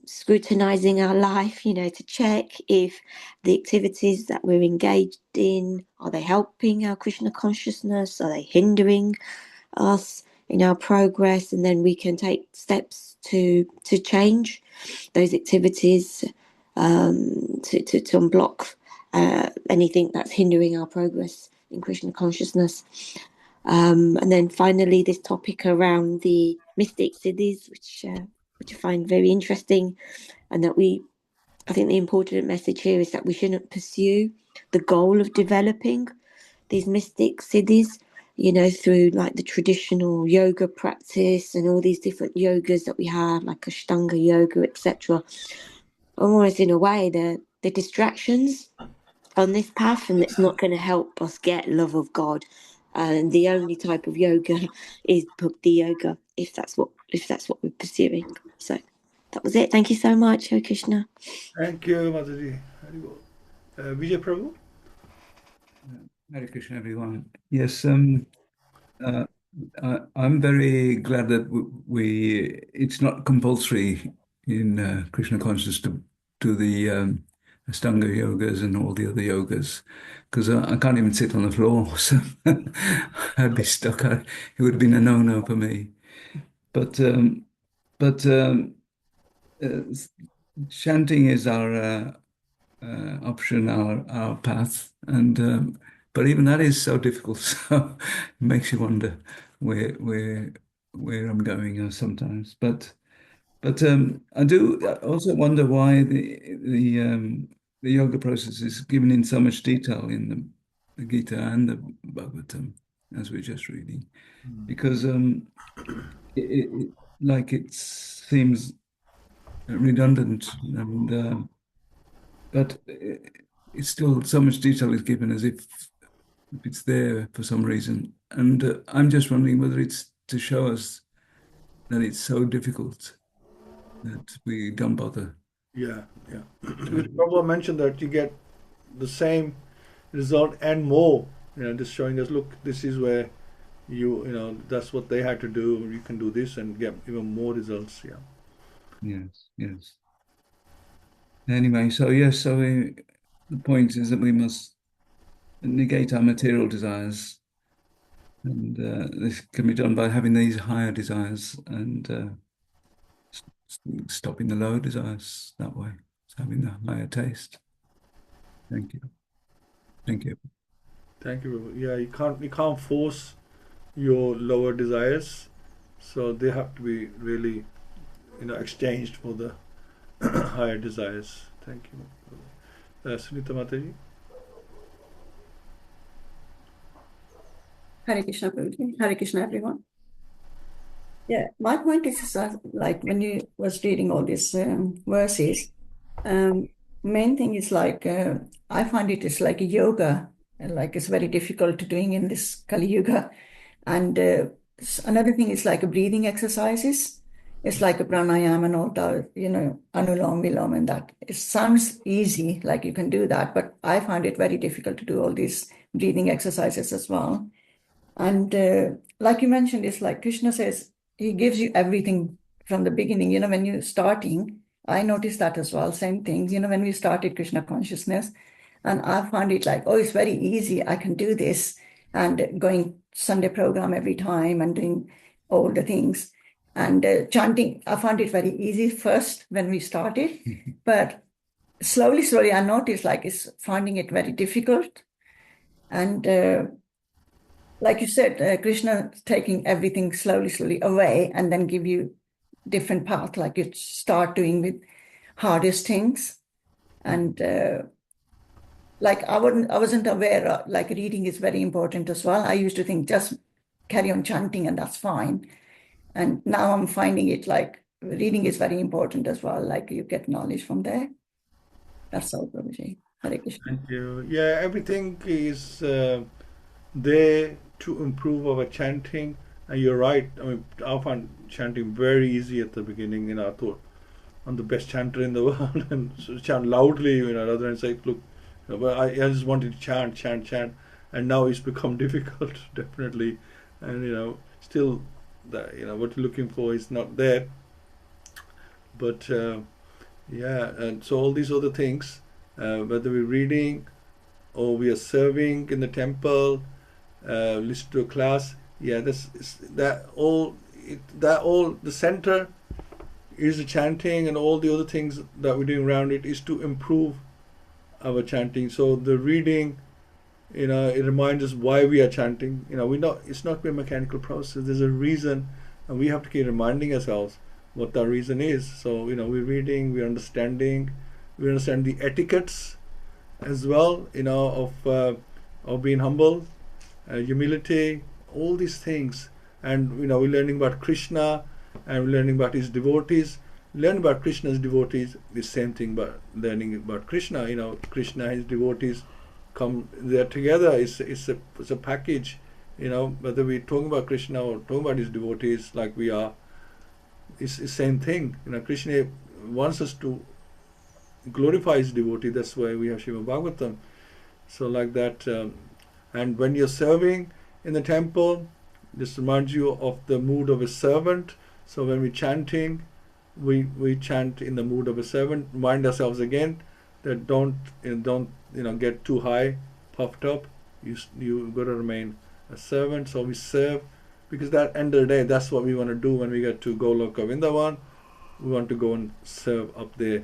scrutinizing our life, to check if the activities that we're engaged in, are they helping our Krishna consciousness? Are they hindering us in our progress? And then we can take steps to change those activities, to unblock anything that's hindering our progress in Krishna consciousness. And then finally, this topic around the mystic siddhis, which I find very interesting, and that I think the important message here is that we shouldn't pursue the goal of developing these mystic siddhis, through like the traditional yoga practice and all these different yogas that we have, like Ashtanga yoga, etc. Almost in a way, they're distractions on this path, and it's not going to help us get love of God. And the only type of yoga is bhakti yoga, if that's what we're pursuing. So that was it. Thank you so much, Hare Krishna. Thank you, Mataji. Vijay Prabhu. Hare Krishna, everyone. Yes, I'm very glad that it's not compulsory in Krishna consciousness to do the Ashtanga yogas and all the other yogas, because I can't even sit on the floor, so I'd be stuck. It would have been a no-no for me. But chanting is our option, our path, and but even that is so difficult. So it makes you wonder where I'm going sometimes. But I do also wonder why the yoga process is given in so much detail in the Gita and the Bhagavatam, as we're just reading, because it seems redundant, and but it's still so much detail is given as if it's there for some reason, and I'm just wondering whether it's to show us that it's so difficult that we don't bother. Yeah. Prabhupada mentioned that you get the same result and more. Just showing us, look, this is where you know, that's what they had to do. You can do this and get even more results. Yeah. Yes, yes. Anyway, so yes, so the point is that we must negate our material desires, and this can be done by having these higher desires and stopping the lower desires that way. It's having the higher taste. Thank you. Thank you. Thank you. Yeah, you can't force your lower desires, so they have to be really, you know, exchanged for the higher desires. Thank you. Sunita Mataji. Hare Krishna, Prabhuji. Hare Krishna, everyone. Yeah, my point is like when you was reading all these verses, main thing is like I find it is like a yoga, and like it's very difficult to doing in this Kali Yuga. And another thing is like a breathing exercises. It's like a pranayama and all that, you know, anulom vilom and that. It sounds easy, like you can do that, but I find it very difficult to do all these breathing exercises as well. And like you mentioned, it's like Krishna says, he gives you everything from the beginning. You know, when you're starting, I noticed that as well. Same thing, you know, when we started Krishna consciousness, and I found it like, oh, it's very easy. I can do this. And going Sunday program every time and doing all the things. And chanting, I found it very easy first when we started. But slowly, I noticed like it's finding it very difficult. And like you said, Krishna taking everything slowly away and then give you different path, like you start doing with hardest things. And like I wasn't aware, like reading is very important as well. I used to think just carry on chanting and that's fine. And now I'm finding it like reading is very important as well. Like you get knowledge from there. That's all, Prabhuji. Hare Krishna. Thank you. Yeah, everything is there to improve our chanting. And you're right. I mean, I found chanting very easy at the beginning. You know, I thought I'm the best chanter in the world and so chant loudly, you know, rather than say, look, you know, but I just wanted to chant. And now it's become difficult, definitely. And, you know, still, you know, what you're looking for is not there. But, yeah, and so all these other things, whether we're reading or we are serving in the temple, listen to a class, yeah, the center is the chanting, and all the other things that we're doing around it is to improve our chanting. So the reading, you know, it reminds us why we are chanting. You know, it's not a mechanical process. There's a reason, and we have to keep reminding ourselves what that reason is. So, you know, we're reading, we understand the etiquettes as well, you know, of being humble, humility, all these things. And, you know, we're learning about Krishna, and we're learning about his devotees. Learn about Krishna's devotees, the same thing, but learning about Krishna, you know, Krishna, his devotees come there together. It's a package, you know, whether we're talking about Krishna or talking about his devotees like we are, it's the same thing. You know, Krishna wants us to glorify his devotee. That's why we have Śrīmad-Bhāgavatam. So like that, and when you're serving in the temple, this reminds you of the mood of a servant. So when we're chanting, we chant in the mood of a servant. Remind ourselves again that don't get too high, puffed up. You got to remain a servant. So we serve, because at the end of the day, that's what we want to do when we get to Goloka Vrindavan. We want to go and serve up there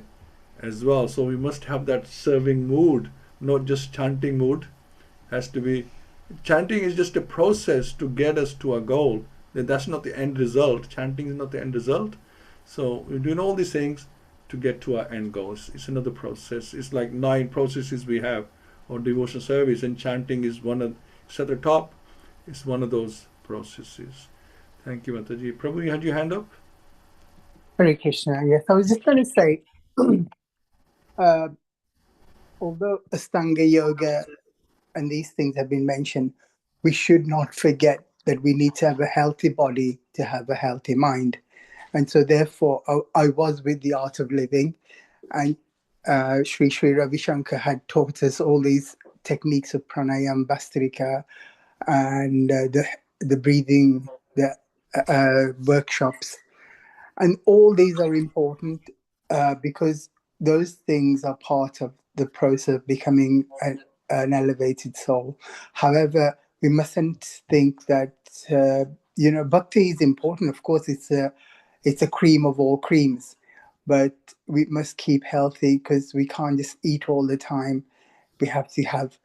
as well. So we must have that serving mood, not just chanting mood. Has to be, chanting is just a process to get us to our goal. That's not the end result. Chanting is not the end result. So we're doing all these things to get to our end goals. It's another process. It's like 9 processes we have on devotional service, and chanting is it's at the top. It's one of those processes. Thank you, Mataji. Prabhu, you had your hand up? Hare Krishna. Yes, I was just going to say, although Astanga Yoga and these things have been mentioned, we should not forget that we need to have a healthy body to have a healthy mind. And so therefore, I was with the Art of Living, and Sri Ravi Shankar had taught us all these techniques of pranayam, bastrika, and the the breathing, the workshops. And all these are important because those things are part of the process of becoming an elevated soul. However, we mustn't think that, bhakti is important. Of course, it's a cream of all creams, but we must keep healthy because we can't just eat all the time. We have to have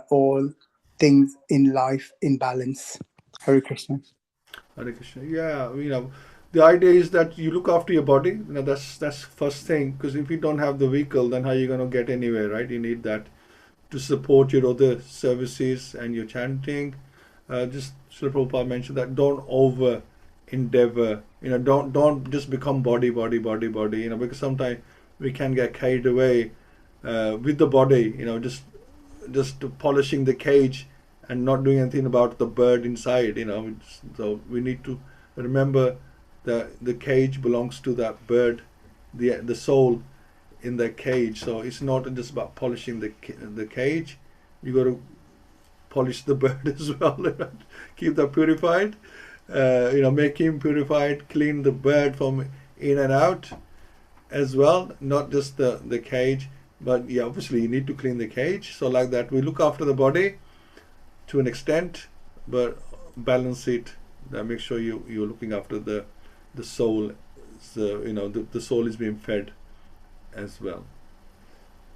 all things in life in balance. Hare Krishna. Hare Krishna. Yeah, the idea is that you look after your body. That's first thing, because if you don't have the vehicle, then how are you going to get anywhere, right? You need that to support your other services and your chanting. Just Srila Prabhupada mentioned that don't over endeavor. Don't just become body, because sometimes we can get carried away with the body. Just polishing the cage and not doing anything about the bird inside. So we need to remember that the cage belongs to that bird, the soul in the cage. So it's not just about polishing the cage. You got to polish the bird as well. Keep that purified. Make him purified. Clean the bird from in and out as well. Not just the cage, but yeah, obviously you need to clean the cage. So like that, we look after the body to an extent, but balance it. Make sure you're looking after the soul. So the soul is being fed as well.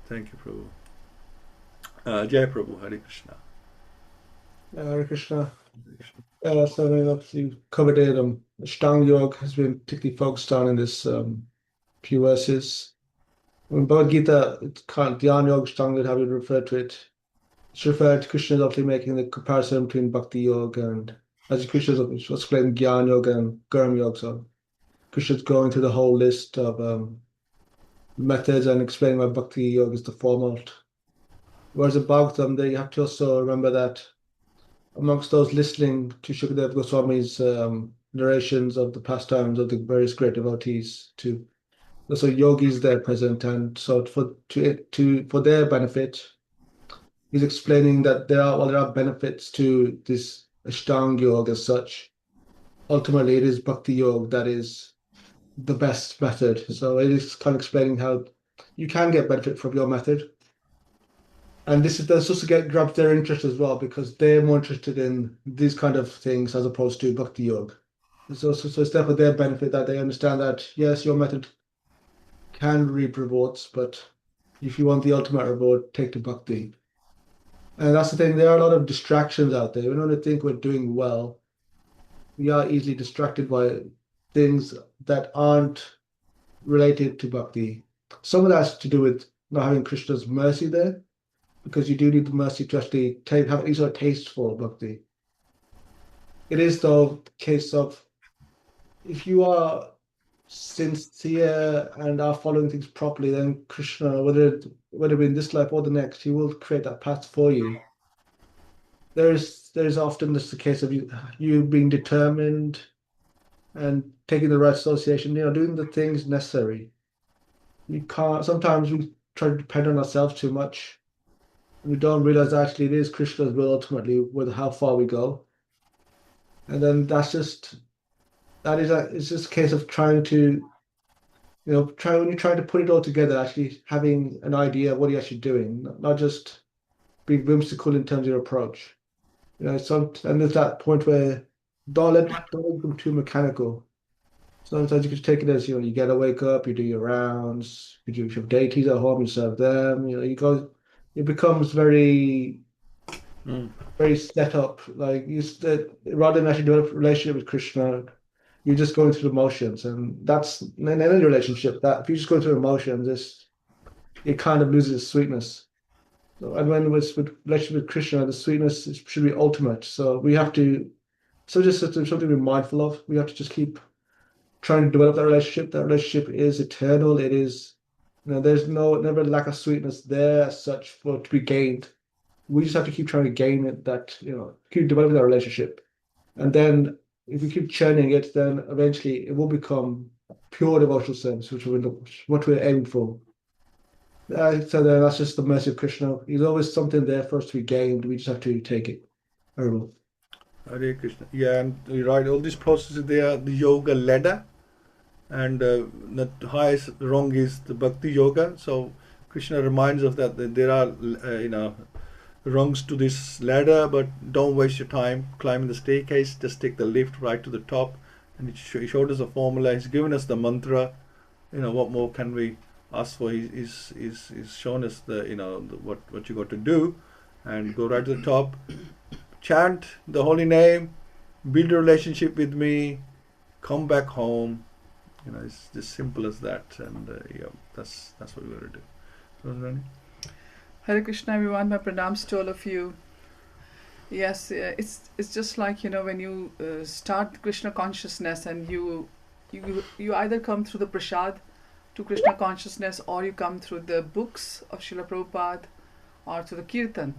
Thank you, Prabhu. Jai Prabhu. Hare Krishna. Hare Krishna. So you covered it. Ashtanga Yoga has been particularly focused on in this few verses. In Bhagavad-Gita, it's called Dhyan Yoga, Ashtanga, how we refer to it. It's referred to Krishna is obviously making the comparison between Bhakti Yoga and, as Krishna is explaining, Dhyan Yoga and Gurma Yoga. So Krishna's going through the whole list of methods and explaining why Bhakti Yoga is the foremost. Whereas in Bhagavatam, there you have to also remember that amongst those listening to Shukadeva Goswami's narrations of the pastimes of the various great devotees, to also yogis there present, and so for their benefit, he's explaining that there are benefits to this Ashtanga Yoga as such. Ultimately, it is Bhakti Yoga that is the best method. So it is kind of explaining how you can get benefit from your method. And this also grabs their interest as well, because they're more interested in these kind of things as opposed to Bhakti Yoga. So it's therefore their benefit that they understand that, yes, your method can reap rewards, but if you want the ultimate reward, take to Bhakti. And that's the thing, there are a lot of distractions out there. We don't think we're doing well. We are easily distracted by things that aren't related to Bhakti. Some of that's to do with not having Krishna's mercy there, because you do need the mercy to actually have at least a taste for Bhakti. It is, though, the case of if you are sincere and are following things properly, then Krishna, whether it be in this life or the next, he will create that path for you. There's often just the case of you being determined and taking the right association, doing the things necessary. You can't. Sometimes we try to depend on ourselves too much. We don't realize actually it is Krishna's will ultimately with how far we go. And then it's just a case of trying to, when you're trying to put it all together, actually having an idea of what you're actually doing, not just being whimsical in terms of your approach. And there's that point where don't become too mechanical. Sometimes you can take it as, you get to wake up, you do your rounds, you have deities at home, you serve them, it becomes very, very set up. Like rather than actually develop a relationship with Krishna, you're just going through the motions. And that's in any relationship, that if you just go through emotions, it kind of loses its sweetness. So, and when with relationship with Krishna, the sweetness should be ultimate. So we have to, just something to be mindful of. We have to just keep trying to develop that relationship. That relationship is eternal. It is, there's never lack of sweetness there as such for to be gained. We just have to keep trying to gain it. Keep developing that relationship, and then if we keep churning it, then eventually it will become pure devotional service, which what we're aiming for. So then that's just the mercy of Krishna. There's always something there for us to be gained. We just have to take it. Hare Krishna. Yeah, and you're right. All these processes, they are the yoga ladder, and the highest rung is the bhakti yoga. So Krishna reminds us that there are, rungs to this ladder, but don't waste your time climbing the staircase. Just take the lift right to the top. And he showed us a formula. He's given us the mantra. What more can we ask for? He's shown us what you got to do, and go right to the top. Chant the holy name, build a relationship with me, come back home. It's just simple as that, and that's what we're going to do. So, Rani? Hare Krishna, everyone. My pranams to all of you. Yes, it's just like when you start Krishna consciousness, and you either come through the prasad to Krishna consciousness, or you come through the books of Srila Prabhupada, or through the kirtan.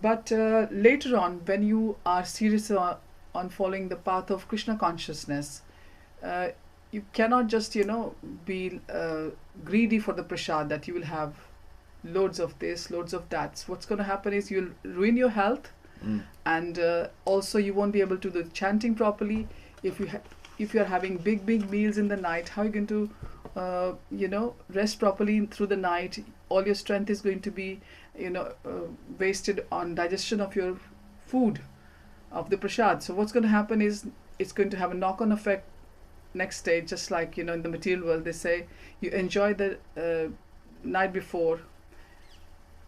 But later on, when you are serious on following the path of Krishna consciousness, you cannot just be greedy for the prasad, that you will have loads of this, loads of that. So what's going to happen is you'll ruin your health, and also you won't be able to do chanting properly. If you are having big meals in the night, how are you going to rest properly through the night? All your strength is going to be wasted on digestion of your food, of the prasad. So what's going to happen is it's going to have a knock-on effect next day, just like in the material world they say you enjoy the night before,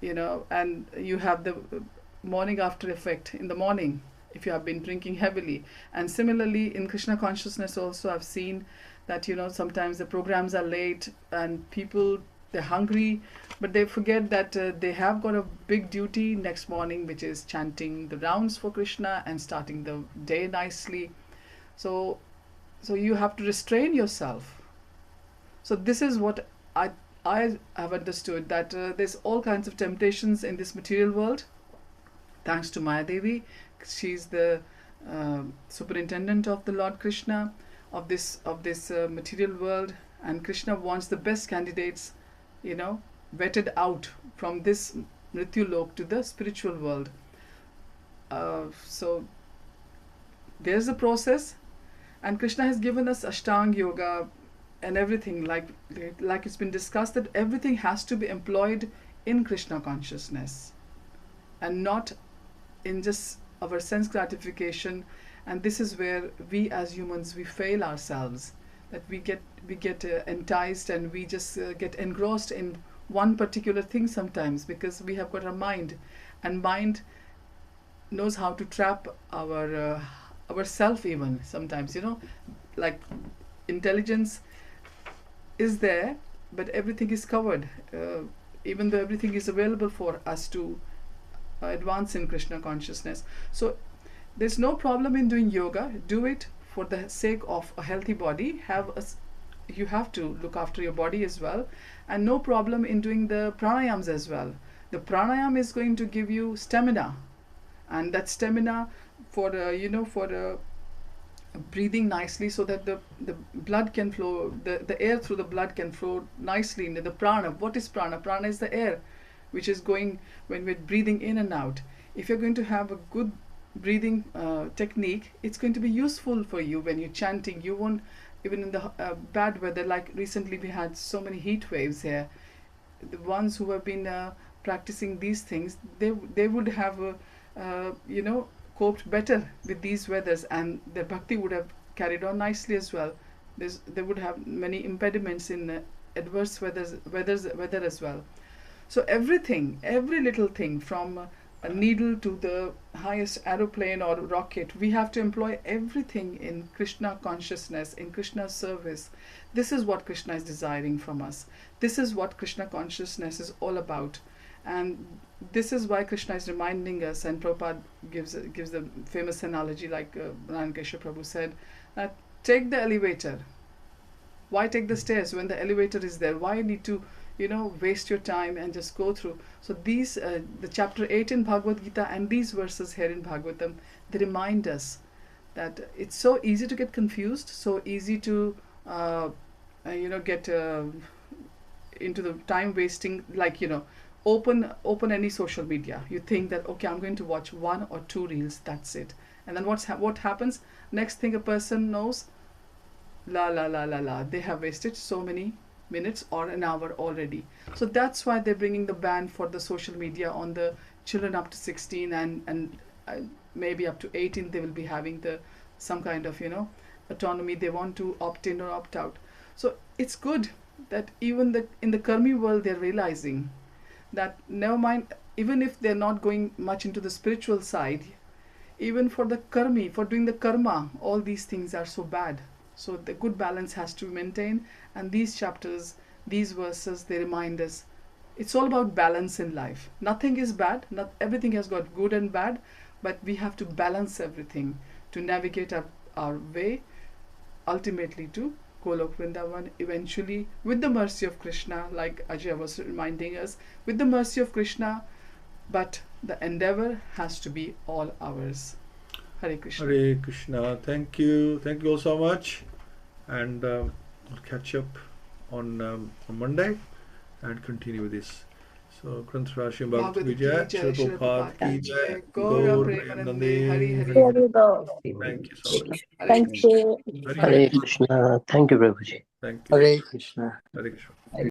and you have the morning after effect in the morning if you have been drinking heavily. And similarly in Krishna consciousness also, I've seen that sometimes the programs are late and people, they're hungry, but they forget that they have got a big duty next morning, which is chanting the rounds for Krishna and starting the day nicely. So you have to restrain yourself. So this is what I have understood, that there's all kinds of temptations in this material world. Thanks to Maya Devi, she's the superintendent of the Lord Krishna of this material world, and Krishna wants the best candidates vetted out from this Mrityu Lok to the spiritual world. So there's a process, and Krishna has given us Ashtanga Yoga and everything, like it's been discussed, that everything has to be employed in Krishna consciousness and not in just our sense gratification. And this is where we as humans, we fail ourselves, that we get enticed, and we just get engrossed in one particular thing sometimes, because we have got our mind, and mind knows how to trap our self even sometimes. Like intelligence is there, but everything is covered, even though everything is available for us to advance in Krishna consciousness. So there's no problem in doing yoga. Do it for the sake of a healthy body. You have to look after your body as well, and no problem in doing the pranayams as well. The pranayam is going to give you stamina, and that stamina for breathing nicely, so that the blood can flow, the air through the blood can flow nicely into the prana. What is prana? Prana is the air which is going when we're breathing in and out. If you're going to have a good breathing technique, it's going to be useful for you when you're chanting. You won't, even in the bad weather, like recently we had so many heat waves here. The ones who have been practicing these things, they would have coped better with these weathers, and their bhakti would have carried on nicely as well. They would have many impediments in adverse weather as well. So everything, every little thing, from a needle to the highest aeroplane or rocket, we have to employ everything in Krishna consciousness, in Krishna's service. This is what Krishna is desiring from us. This is what Krishna consciousness is all about. And this is why Krishna is reminding us, and Prabhupada gives the famous analogy, like Narayan Keshava Prabhu said, that take the elevator. Why take the stairs when the elevator is there? Why need to waste your time and just go through? So these, the chapter 8 in Bhagavad-Gita and these verses here in Bhagavatam, they remind us that it's so easy to get confused, so easy to get into the time wasting, like open any social media. You think that, okay, I'm going to watch 1 or 2 reels, that's it. And then what happens? Next thing a person knows, they have wasted so many minutes or an hour already. So that's why they're bringing the ban for the social media on the children up to 16 and maybe up to 18. They will be having some kind of autonomy. They want to opt in or opt out. So it's good that even in the karmi world they're realizing that never mind, even if they're not going much into the spiritual side, even for the karmi, for doing the karma, all these things are so bad. So the good balance has to be maintained, and these chapters, these verses, they remind us it's all about balance in life. Nothing is bad, not everything has got good and bad, but we have to balance everything to navigate our way ultimately to Golok Vrindavan, eventually with the mercy of Krishna, like Ajay was reminding us, with the mercy of Krishna, but the endeavor has to be all ours. Hare Krishna. Hare Krishna. Thank you all so much, and we'll catch up on Monday and continue with this. So, Granth Rashi Bhaktivedanta, Srila Prabhupada ki jai, Gaur Premanande, Hari Hari. Thank you so much. Thank you. Hare Krishna. Thank you, Prabhuji. Thank you. Hare Krishna. Hare Krishna.